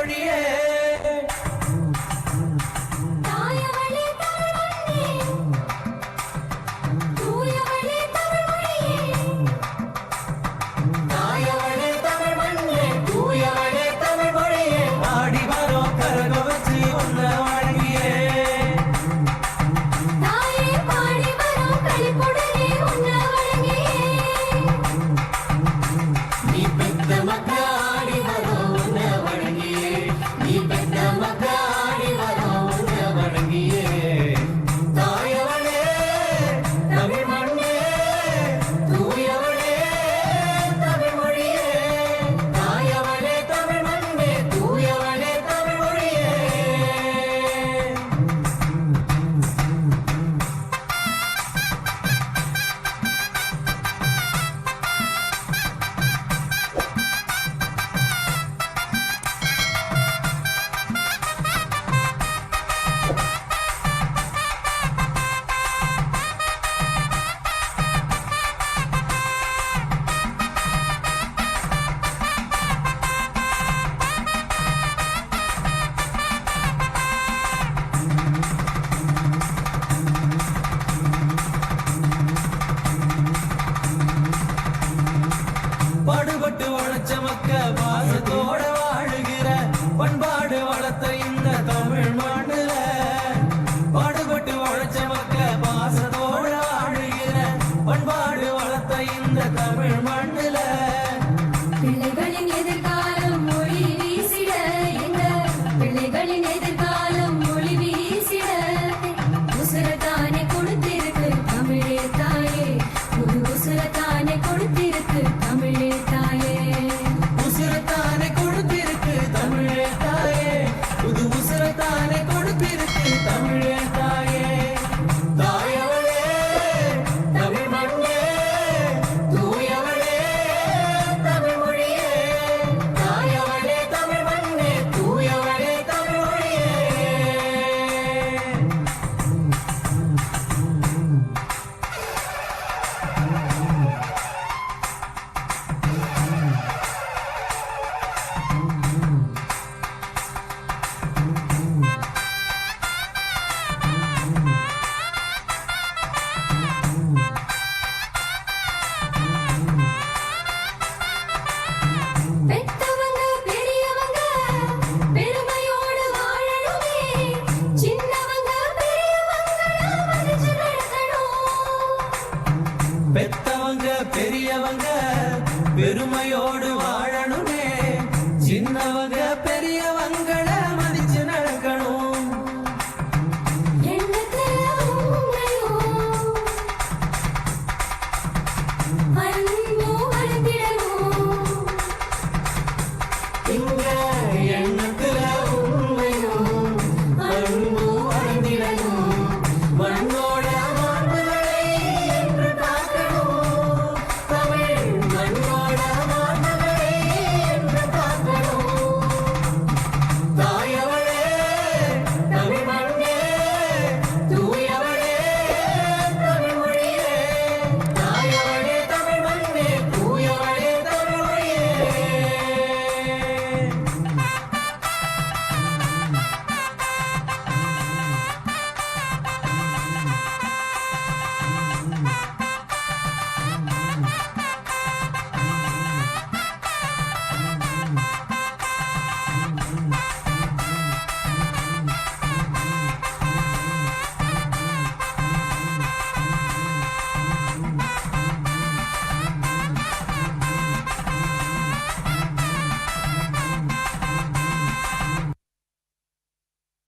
மொழியே பாடுபட்டு உழைச்ச மக்க பாசத்தோட வாழுகிற பண்பாடு வளர்த்த இந்த தமிழ் மண்ணுல பாடுபட்டு உழைச்ச மக்க பாசத்தோட வாழுகிற பண்பாடு வளர்த்த இந்த தமிழ் மண்ணுல பிள்ளைகளின் எதிர்காலம் மொழி வீசிட எங்க பிள்ளைகளின் எதிர்காலம் மொழி வீசிட உசுரத்தானே கொடுத்திருக்கு தமிழே தாயே புது உசுரத்தானே கொடுத்திருக்கு தமிழே தாயே உசுரத்தானே கொடுத்திருக்கு தமிழே தாயே புது உசுரத்தானே கொடுத்திருக்கு தமிழே தாயே தாயவளே தமிழ் மண்ணே தூயவளே தமிழ் மொழியே தாயவளே தமிழ் மண்ணே தூயவளே தமிழ் மொழியே பெத்தவங்க பெரியவங்க பெருமையோடு வாழணுமே சின்னவங்க பெரியவங்கள மதிச்சு நடக்கணும் பெத்தவங்க பெரியவங்க பெருமையோடு வாழணுமே சின்னவங்க பெரியவங்கள மதிச்சு நடக்கணும் எண்ணத்துல உண்மையும் அன்பும் வளர்ந்திடணும் இங்க